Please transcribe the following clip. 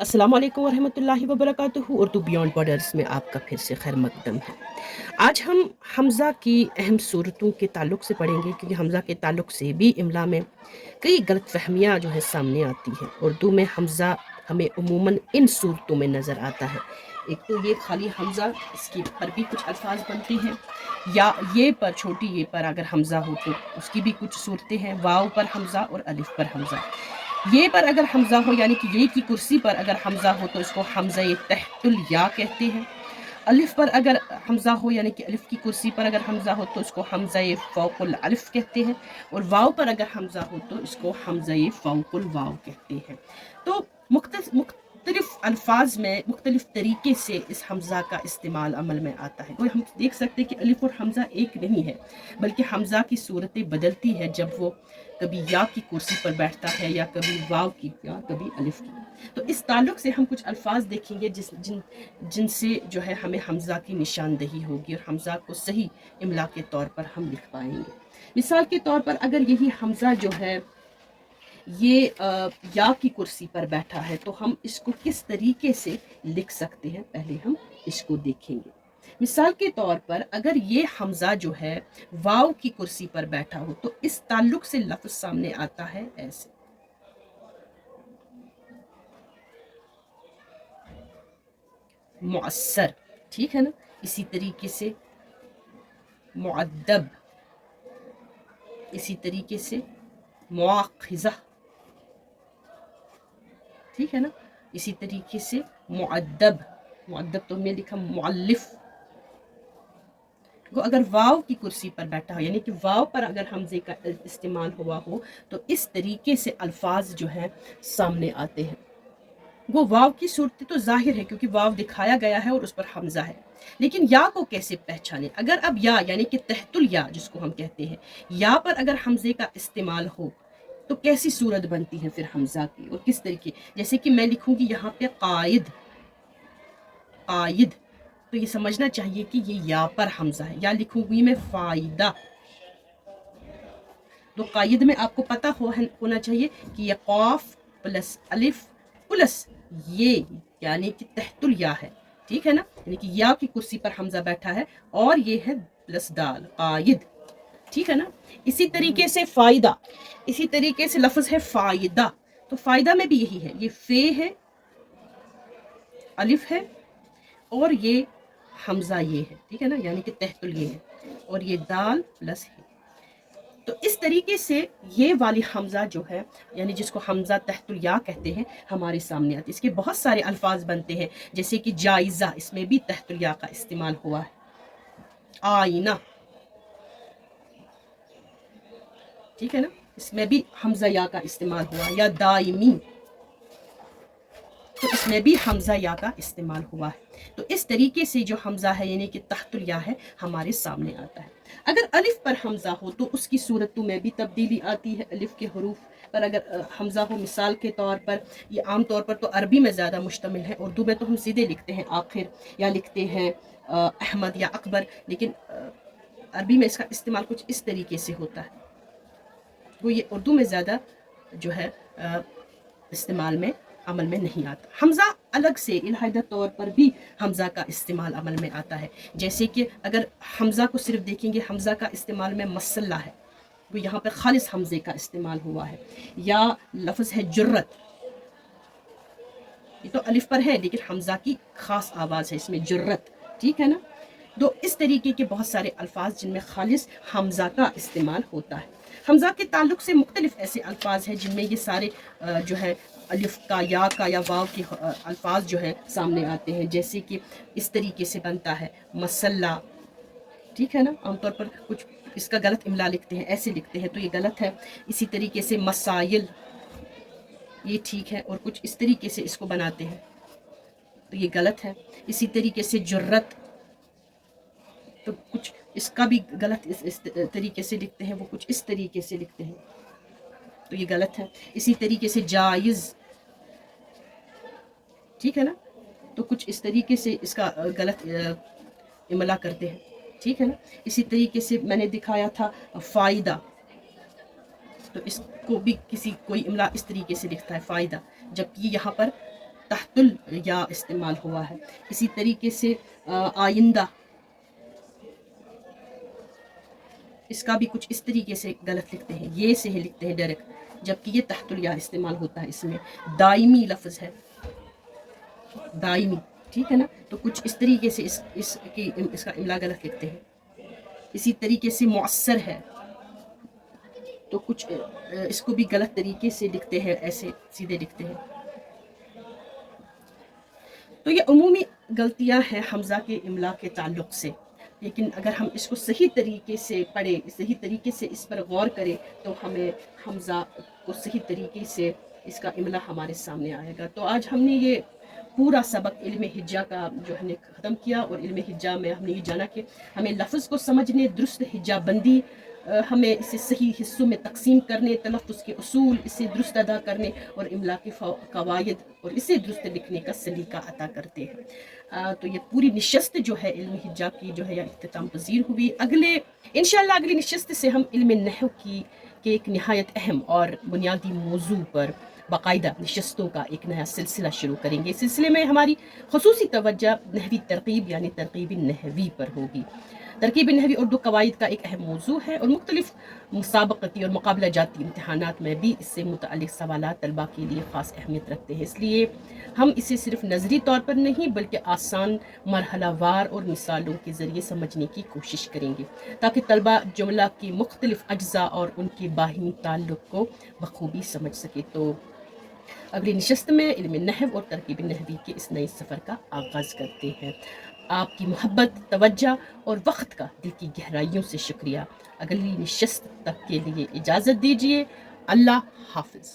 अस्सलाम वालेकुम वरहमतुल्लाहि वबरकातुहू। उर्दू बियॉन्ड बॉर्डर्स में आपका फिर से खैर मकदम है। आज हम हमज़ा की अहम सूरतों के ताल्लुक़ से पढ़ेंगे, क्योंकि हमज़ा के ताल्लुक़ से भी इमला में कई गलतफ़हमियाँ जो है सामने आती हैं। उर्दू में हमज़ा हमें उमूमन इन सूरतों में नज़र आता है। एक तो ये खाली हमज़ा, इसके पर भी कुछ अल्फाज बनते हैं, या ये पर छोटी ये पर अगर हमज़ा हो तो उसकी भी कुछ सूरतें हैं। वाव पर हमज़ा और अलिफ पर हमज़ा। ये पर अगर हमज़ा हो यानी कि ये की कुर्सी पर अगर हमज़ा हो तो इसको हमज़ा तहतुल या कहते हैं। अलिफ पर अगर हमज़ा हो यानी कि अलिफ की कुर्सी पर अगर हमज़ा हो तो इसको हमज़ा फ़ौक़ुल अलिफ कहते हैं। और वाव पर अगर हमज़ा हो तो इसको हमज़ा फ़ौक़ुल वाव कहते हैं। तो मुख्तलिफ अल्फाज में मुख्तलिफ तरीके से इस हमज़ा का इस्तेमाल अमल में आता है। कोई हम देख सकते हैं कि अलिफ और हमज़ा एक नहीं है, बल्कि हमज़ा की सूरतें बदलती है जब वो कभी या की कुर्सी पर बैठता है, या कभी वाव की, या कभी अलिफ की। तो इस ताल्लुक़ से हम कुछ अल्फाज देखेंगे जिनसे जो है हमें हमज़ा की निशानदही होगी और हमज़ा को सही इमला के तौर पर हम लिख पाएंगे। मिसाल के तौर पर अगर यही हमज़ा जो है ये या की कुर्सी पर बैठा है तो हम इसको किस तरीके से लिख सकते हैं, पहले हम इसको देखेंगे। मिसाल के तौर पर अगर ये हमज़ा जो है वाव की कुर्सी पर बैठा हो तो इस ताल्लुक़ से लफ्ज़ सामने आता है ऐसे, मुअस्सर, ठीक है ना। इसी तरीके से मुअद्दब, इसी तरीके से मुआख़िज़ा, ठीक है ना। इसी तरीके से मुअद्दब, मुअद्दब तो हमने लिखा मुअल्लिफ को अगर वाव की कुर्सी पर बैठा हो यानी कि वाव पर अगर हमज़े का इस्तेमाल हुआ हो तो इस तरीके से अल्फाज जो हैं सामने आते हैं। वो वाव की सूरत तो ज़ाहिर है क्योंकि वाव दिखाया गया है और उस पर हमज़ा है, लेकिन या को कैसे पहचाने? अगर अब या यानी कि तहतुल या जिसको हम कहते हैं, या पर अगर हमज़े का इस्तेमाल हो तो कैसी सूरत बनती है फिर हमज़ा की और किस तरीके? जैसे कि मैं लिखूंगी यहाँ पे कायद, कायद, तो ये समझना चाहिए कि ये या पर हमज़ा है। या लिखूंगी मैं फ़ायदा, तो कायद में आपको पता होना चाहिए कि ये क़ाफ प्लस अलिफ प्लस ये यानी कि तहतुल या है, ठीक है ना। यानी कि या की कुर्सी पर हमज़ा बैठा है और ये है प्लस दाल, कायद, ठीक है ना। इसी तरीके से फ़ायदा, इसी तरीके से लफ्ज़ है फ़ायदा, तो फ़ायदा में भी यही है, ये फ़े है, अलिफ है और ये हमज़ा ये है, ठीक है ना, यानी कि तहतुल ये है और ये दाल प्लस है। तो इस तरीके से ये वाली हमज़ा जो है यानी जिसको हमज़ा तहतुल या कहते हैं हमारे सामने आती है। इसके बहुत सारे अल्फाज बनते हैं, जैसे कि जायज़ा, इसमें भी तहतुल या का इस्तेमाल हुआ है। आईना, ठीक है ना, इसमें भी हमज़ा या का इस्तेमाल हुआ। या दायमी, तो इसमें भी हमज़ा या का इस्तेमाल हुआ है। तो इस तरीके से जो हमज़ा है यानी कि तहतुल या है हमारे सामने आता है। अगर अलिफ पर हमज़ा हो तो उसकी सूरतों में भी तब्दीली आती है। अलिफ के हरूफ पर अगर हमज़ा हो, मिसाल के तौर पर ये आम तौर पर तो अरबी में ज़्यादा मुश्तमिल है, उर्दू में तो हम सीधे लिखते हैं आखिर या लिखते हैं अहमद या अकबर, लेकिन अरबी में इसका इस्तेमाल कुछ इस तरीके से होता है। वो ये उर्दू में ज़्यादा जो है इस्तेमाल में अमल में नहीं आता। हमज़ा अलग से इलाहिदा तौर पर भी हमज़ा का इस्तेमाल अमल में आता है। जैसे कि अगर हमज़ा को सिर्फ देखेंगे, हमज़ा का इस्तेमाल में मसल्ला है, वो यहाँ पर खालिस हमज़े का इस्तेमाल हुआ है। या लफ्ज़ है जुर्रत, ये तो अलिफ पर है लेकिन हमज़ा की ख़ास आवाज़ है इसमें, जुर्रत, ठीक है ना। तो इस तरीके के बहुत सारे अल्फाज जिनमें खालिस हमज़ा का इस्तेमाल होता है। हमज़ा के ताल्लुक़ से मुख्तलिफ़ ऐसे अल्फाज हैं जिनमें ये सारे जो है अलिफ का, या का या वाव के अल्फाज जो है सामने आते हैं। जैसे कि इस तरीके से बनता है मसल्ला, ठीक है ना। आमतौर पर कुछ इसका गलत इमला लिखते हैं, ऐसे लिखते हैं तो ये गलत है। इसी तरीके से मसाइल, ये ठीक है, और कुछ इस तरीके से इसको बनाते हैं तो ये गलत है। इसी तरीके से जुर्रत, तो कुछ इसका भी गलत इस तरीके से लिखते हैं, वो कुछ इस तरीके से लिखते हैं तो ये गलत है। इसी तरीके से जायज़, ठीक है ना, तो कुछ इस तरीके से इसका गलत इमला करते हैं, ठीक है ना। इसी तरीके से मैंने दिखाया था फ़ायदा, तो इसको भी कोई इमला इस तरीके से लिखता है फ़ायदा, जबकि यहाँ पर تحت یا استعمال ہوا ہے. اسی طریقے سے آئندہ اس کا بھی کچھ اس طریقے سے غلط لکھتے ہیں, یہ سے ہی لکھتے ہیں ڈائریکٹ, جبکہ یہ تحت الیا استعمال ہوتا ہے. اس میں دائمی لفظ ہے, دائمی, ٹھیک ہے نا. تو کچھ اس طریقے سے اس کا املا غلط لکھتے ہیں. اسی طریقے سے مؤثر ہے, تو کچھ اس کو بھی غلط طریقے سے لکھتے ہیں, ایسے سیدھے لکھتے ہیں. تو یہ عمومی غلطیاں ہیں حمزہ کے املا کے تعلق سے. لیکن اگر ہم اس کو صحیح طریقے سے پڑھیں, صحیح طریقے سے اس پر غور کریں, تو ہمیں حمزہ کو صحیح طریقے سے اس کا املا ہمارے سامنے آئے گا. تو آج ہم نے یہ پورا سبق علم ہجا کا جو ہم نے ختم کیا, اور علم ہجا میں ہم نے یہ جانا کہ ہمیں لفظ کو سمجھنے, درست ہجا بندی, ہمیں اسے صحیح حصوں میں تقسیم کرنے, تلفظ کے اصول اسے درست ادا کرنے, اور املا کے قواعد اور اسے درست لکھنے کا سلیقہ عطا کرتے ہیں. تو یہ پوری نشست جو ہے علم ہجا کی جو ہے اختتام پذیر ہوئی. انشاءاللہ اگلی نشست سے ہم علم نحو کی کہ ایک نہایت اہم اور بنیادی موضوع پر باقاعدہ نشستوں کا ایک نیا سلسلہ شروع کریں گے. اس سلسلے میں ہماری خصوصی توجہ نحوی ترکیب یعنی ترکیب نحوی پر ہوگی. ترکیب نحوی اردو قواعد کا ایک اہم موضوع ہے, اور مختلف مسابقتی اور مقابلہ جاتی امتحانات میں بھی اس سے متعلق سوالات طلباء کے لیے خاص اہمیت رکھتے ہیں. اس لیے ہم اسے صرف نظری طور پر نہیں بلکہ آسان مرحلہ وار اور مثالوں کے ذریعے سمجھنے کی کوشش کریں گے, تاکہ طلباء جملہ کی مختلف اجزاء اور ان کے باہمی تعلق کو بخوبی سمجھ سکے. تو اگلی نشست میں علم نحو اور ترکیب نحوی کے اس نئے سفر کا آغاز کرتے ہیں. آپ کی محبت, توجہ اور وقت کا دل کی گہرائیوں سے شکریہ. اگلی نشست تک کے لیے اجازت دیجیے. اللہ حافظ.